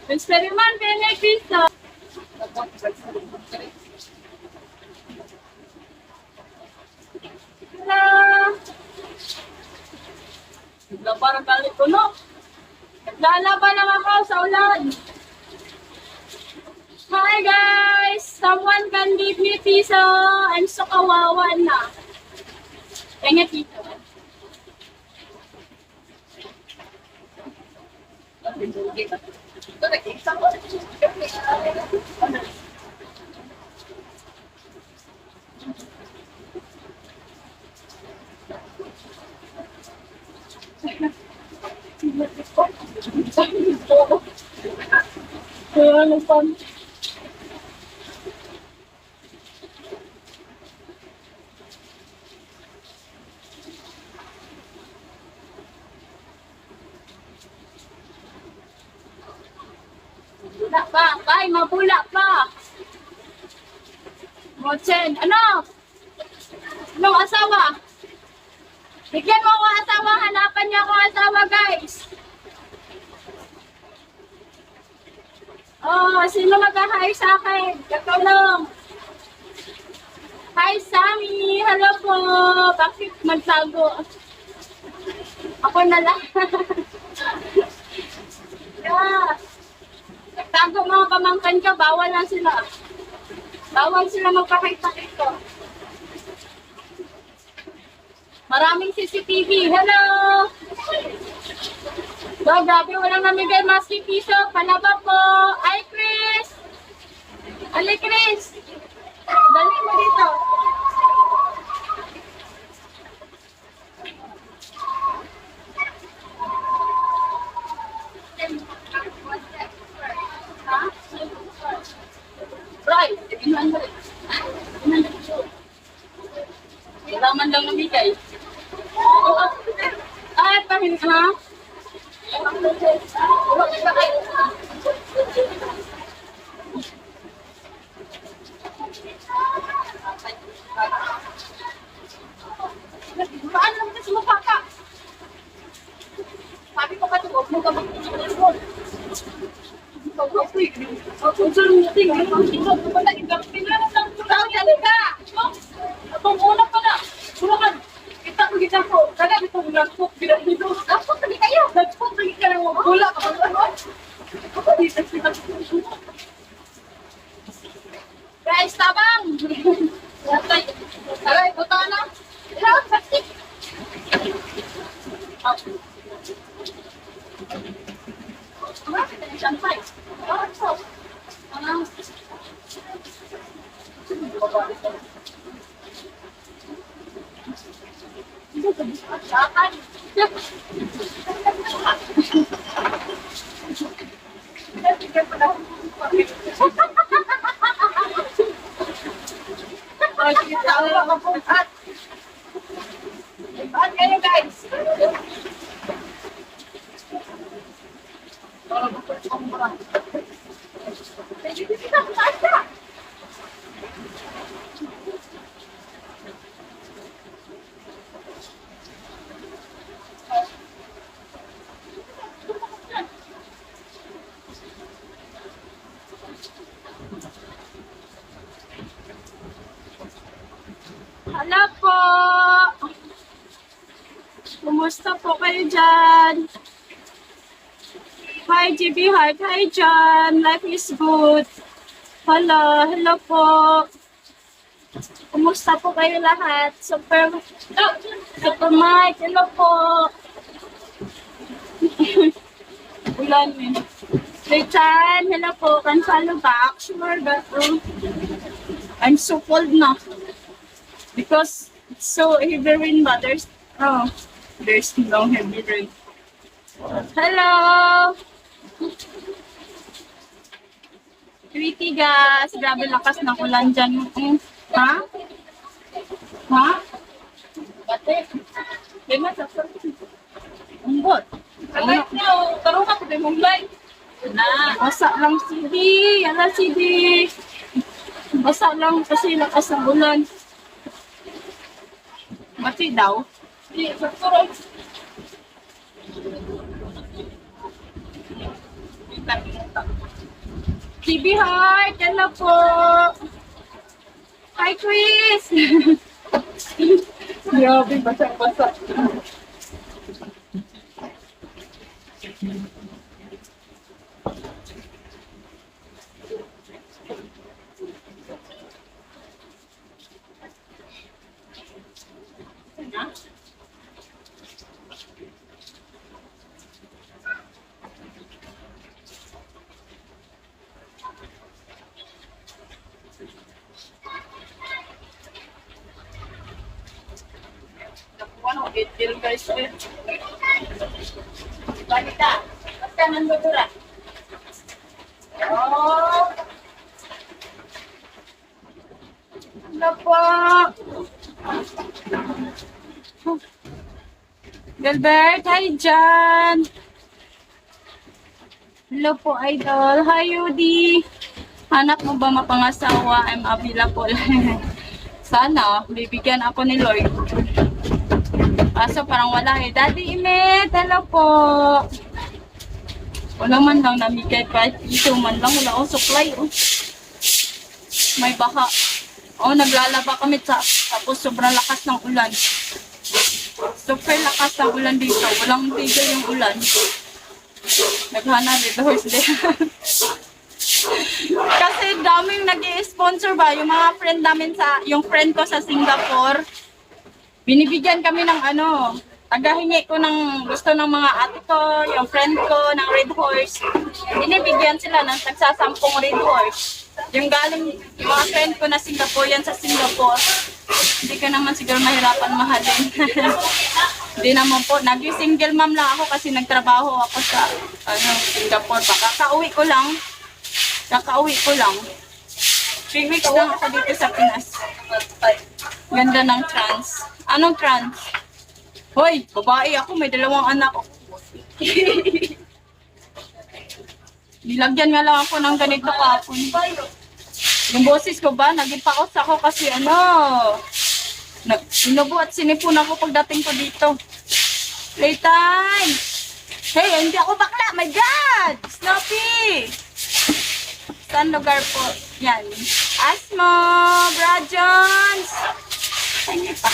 Experiment kaya Cristo. Hello. Parang galit ko, no? Lalaban lang ako sa ulan. Hi guys! Someone can give me piso. I'm so kawawa na. Kaya piso. Ano pa? Bula pa, bay, mabula pa. Mochen, ano? Anong asawa? Bigyan mo ako asawa, hanapan niya ako asawa, guys. Oh, sino mag-hi sa akin? Katulong. Hi, Sammy. Hello po. Bakit magtago? Ako na lang. Yeah. Nagtago mga pamangkan ka, bawal na sila. Bawal sila magpakita dito. Maraming CCTV. Hello! Ba, grabe, walang namigay maski piso. Palaba po. Ay, Chris! Ali, Chris! Dali mo dito. Ha? Right. Inuan mo rin. Kailangan lang namigay. Ay, pahin ha? Saan lang kasi mukha ka? Sabi ko ka ito, huwag mo ka mag-iingon. Kung saan mo tingin, kung wala, pinanong lang ito. Dali ka! Itong una pala. Sulakan. Kita ko kita ko. Kaya itong nagpok. Nagpok lagi kayo. Nagpok lagi ka ng wala. Ako dito sila. Guys, tabang! Aray, buta na. Ilan, plastic. Bakit na siyang fight? Ba't kayo guys? Hala po! Kumusta po kayo dyan? Hi GB Heart, hi John! Life is good! Hello, hello po! Kumusta po kayo lahat? Super Mike, hello po! Ulan eh. Chan, hello po! Cancelo back? Sure, but I'm so cold na. Because it's so heavy rain ba? There's no heavy rain. Hello! Pretty guys, grabe lakas ng ulan dyan. Ha? Ha? Bate? Di na sa umbot. Light niya, tarong ako din mong light. Na, basa lang CD. Yala CD. Basa lang kasi lakas ng ulan. Mati daw? Hindi, sa turong. TV Heart, hello po. Hi, Chris. Grabe, basang-basa. Ano, deal guys. Balita, basta nandudura. Oh. Ano po? Gilbert, hi Jan. Hello po, idol. Hi, Yudi. Hanap mo ba mapangasawa? I'm available. Sana, bibigyan ako ni Lloyd. Kaso parang wala eh. Daddy Imet, hello po. Wala man lang namigay kahit piso man lang. Wala akong supply. Oh. May baka. Oh, naglalaba kami tapos sobrang lakas ng ulan. Super lakas ng ulan dito. Walang tigil yung ulan. Naghana dito horse day. Kasi daming nag-i-sponsor ba yung mga friend namin yung friend ko sa Singapore. Binibigyan kami ng tagahingi ko ng gusto ng mga ate ko, yung friend ko ng Red Horse. Binibigyan sila ng tagsasampung Red Horse. Yung galing, yung mga friend ko na Singaporean sa Singapore. Hindi ka naman siguro mahirapan mahalin. Hindi naman po. Nag-single mom lang ako kasi nagtrabaho ako sa Singapore pa. Kakauwi ko lang. 3 weeks lang ako dito sa Pinas. Ganda ng trans. Anong trans? Hoy, babae ako. May 2 anak. Nilagyan nga lang ako ng ganito kapon. Yung boses ko ba, nag-ipaos ako kasi inubo at sinipon ako pagdating ko dito. Playtime! Hey, hindi ako bakla! My God! Snoopy! Saan lugar po? Yan. Asmo! Brad Jones! Thank you pa.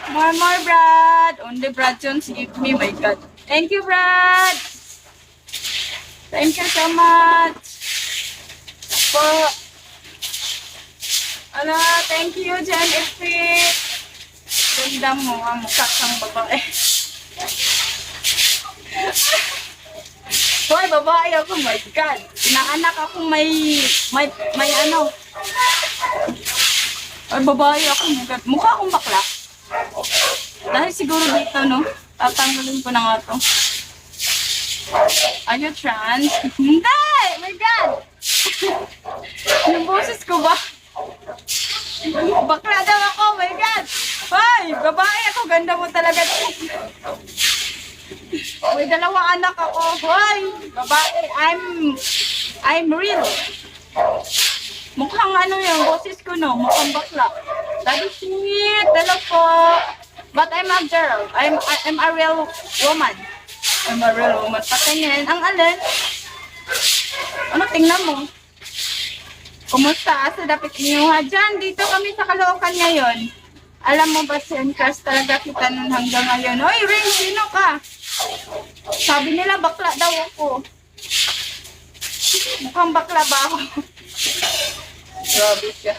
More, Brad! Only Brad Jones give me, my God. Thank you, Brad! Thank you so much! Po. Thank you, Jen Epic. Ganda mo, mukha kang babae. Hoy, babae ako, my God. Inaanak ako may Ay, babae ako, my God. Mukha akong bakla. Dahil siguro dito, no? Tatanggalin ko na nga to. Are you trans? Hindi! My God! Yung boses ko ba? Bakla daw ako, my God! Hoy! Babae ako, ganda mo talaga. May 2 anak ako. Hoy! Babae, I'm real. Mukhang yung boses ko, no? Mukhang bakla. Daddy sweet, hello po. But I'm a girl. I'm a real woman. I'm a real woman. Patingin. Ang alin? Tingnan mo. Kumusta? Asa dapat inyuha dyan? Dito kami sa Caloocan ngayon. Alam mo ba, crush talaga kita nun hanggang ngayon. Oy, Ring, sino ka? Sabi nila, bakla daw ako. Mukhang bakla ba ako? Grabe siya.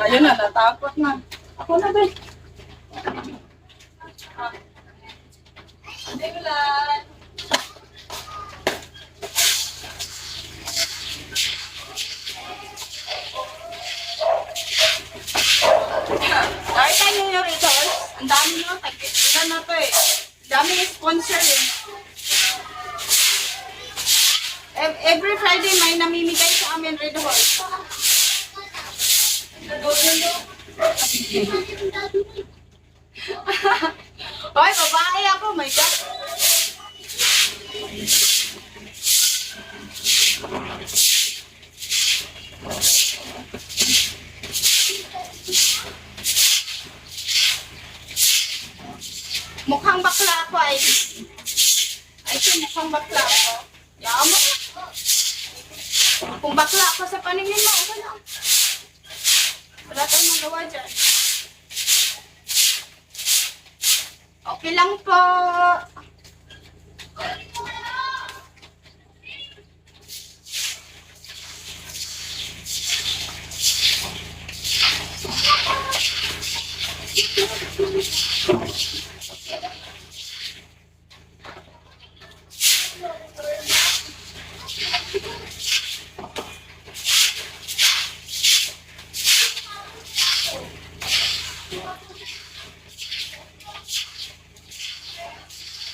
Ayun na, natakot na. Ako na ba? Nilan. Nakita niyo yung results? Ang dami nyo. Ilan na to eh. Ang dami yung sponsor eh. Every Friday may namimigay sa amin Red Horse. Hoy, babae ako, my God. mukhang bakla ako ay. Ay, mukhang bakla ako. Yama. Kung bakla ako sa paningin mo, okay lang. Wala tayong magawa dyan. Okay lang po.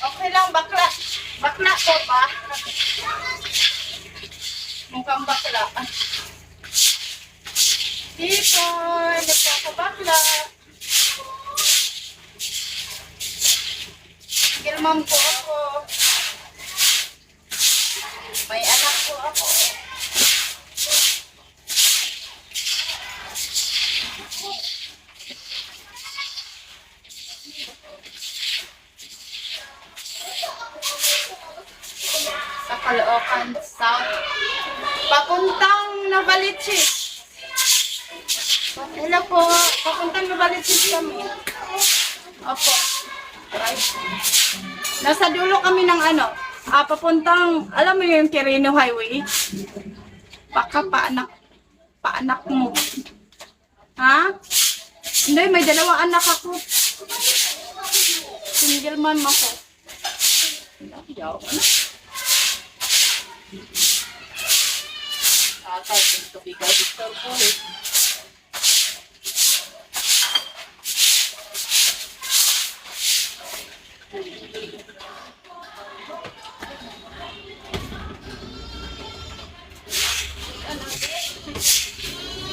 Okay lang, bakla. Bakla ko pa. Mukhang bakla. Dito, hindi po ako bakla. Gilmam po ako. May anak po ako. Sa Caloocan South. Papuntang Novaliches. Hello po. Papuntang Novaliches kami. Opo. Right. Nasa dulo kami ng ano. Papuntang, alam mo yung Quirino Highway? Baka paanak mo. Ha? Hindi, may 2 anak ako. Single mom ako. Yaw, ano? Tatay, gusto bigay dito po eh.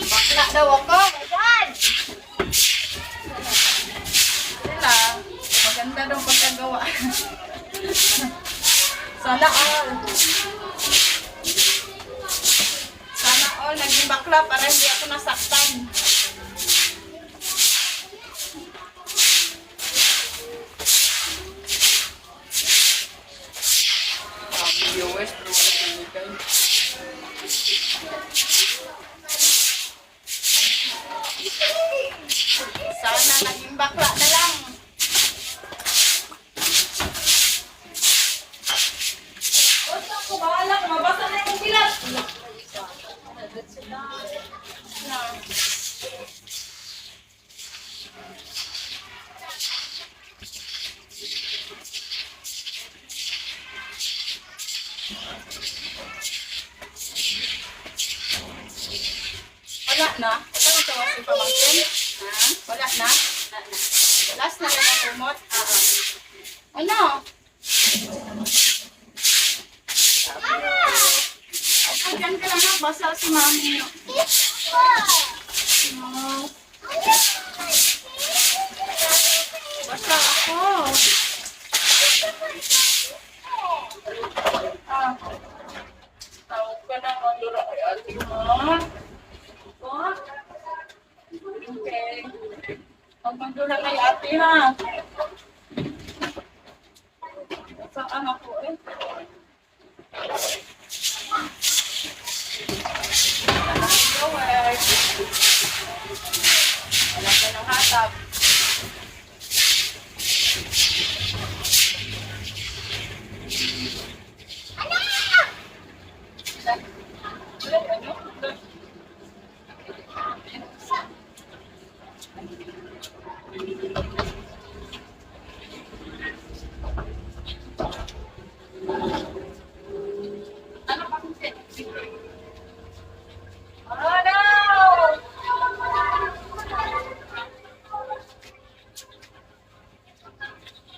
Bakla daw ako, my God! Sila, maganda daw pagkagawa. Sana all. Sana all, naging bakla para hindi ako nasaktan. Viewers, pero wala namigay. Sana naging bakla na lang. Basta ako bahala, mabasa na yung bilat. Wala na? Wala na tawas yung pamangkin? Wala na? Last na rin ang kumot? Ano? Okay, dyan ka lang basa si mami. Basa ako. Tawag ka na mandura kay ate mo. Okay. Magmandula kay ate ha. Saan ako eh? Wala ka ng hatap.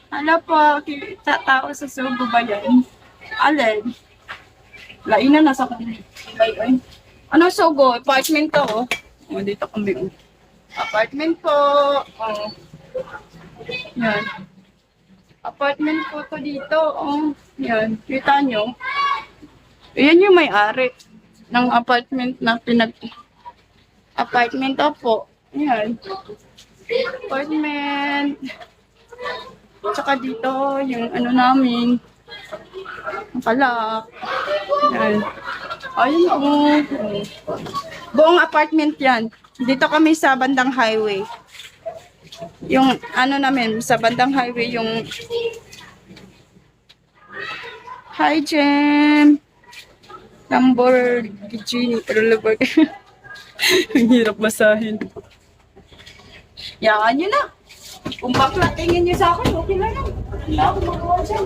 Hala po, tao sa Subo ba yan? Alin? Lainan na sa kanila. Ano Subo? Apartment to, oh. Oh, dito kami. Apartment po. Oh. Yan. Apartment po to dito. Oh. Yan. Kita nyo. Yan yung may-ari ng apartment na apartment po. Yan. Apartment. Tsaka dito, yung ano namin, kalak. Yan. Ayun o. Buong apartment yan. Dito kami sa bandang highway. Yung ano namin, sa bandang highway, yung... Hi, Jem! Lamborghini. Ang hirap basahin. Yan nyo na. Kung bakla, tingin nyo sa akin, okay na lang. Wala akong magawa dyan.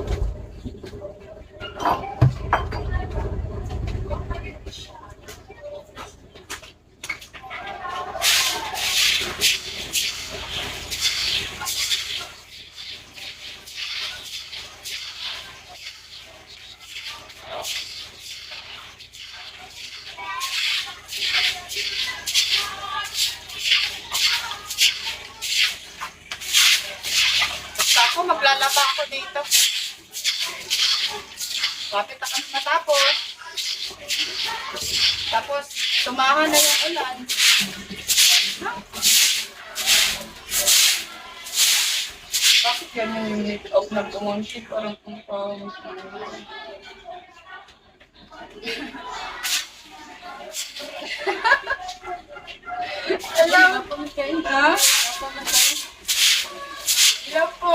Basta ako, maglalaba ako dito. Kapit ako matapos. Tapos, tumahan na yung ulan. Bakit yan yung unit of nag-umunti? Parang kumpawang. Hello? Ha? Hello po.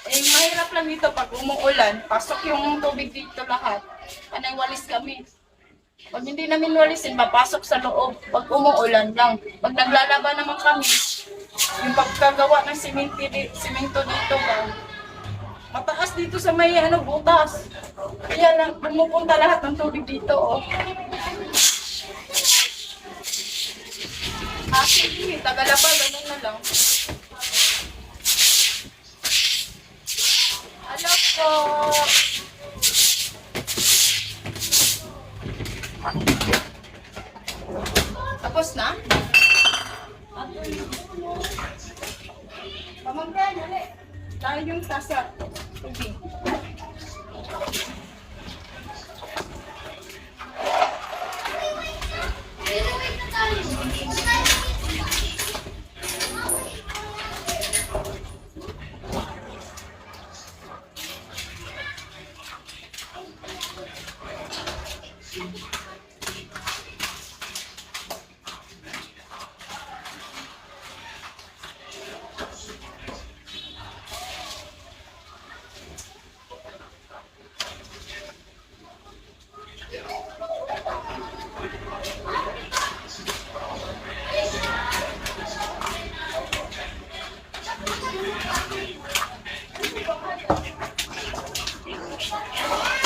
Eh, mahirap lang dito pag umuulan. Pasok yung tubig dito lahat. Panay walis kami. Pag hindi namin walisin, mapasok sa loob. Pag umuulan lang. Pag naglalaba naman kami, yung pagkagawa ng simento dito ba, mataas dito sa may butas. Kaya lang, pumupunta lahat ng tubig dito. Oh. Sige, tagalaba, ganun na lang. Hello po. Tapos na? Pamangkin, ulit. Tayo yung tasa. Tubig.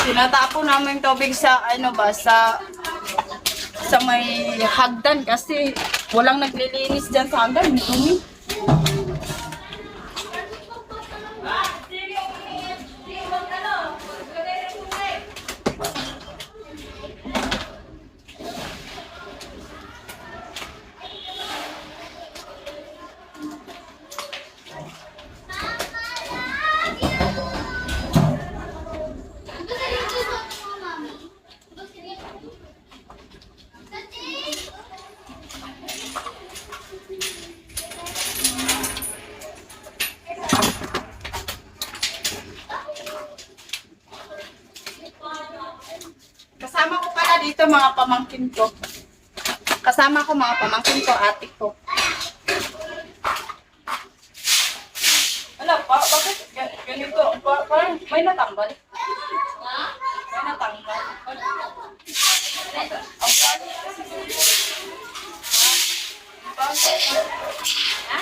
Tinatapo namin tubig sa sa may hagdan kasi walang naglilinis diyan sa hagdan, dumi. Kasama ko pala dito mga pamangkin ko. Kasama ko mga pamangkin ko, ate ko. Ala, bakit ganito? Parang may natanggal. May natanggal. Ha?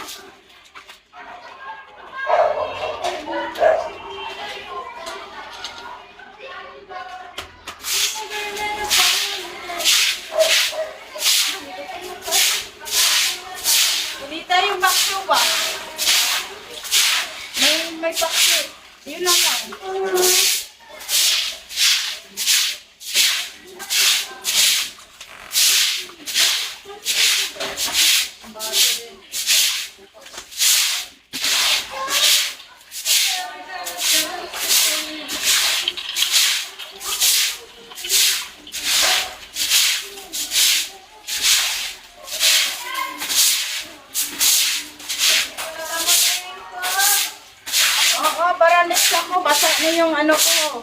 Kulita yung bakso ba? May bakso. Yun lang lang. Alexa mo, basa mo yung ano ko.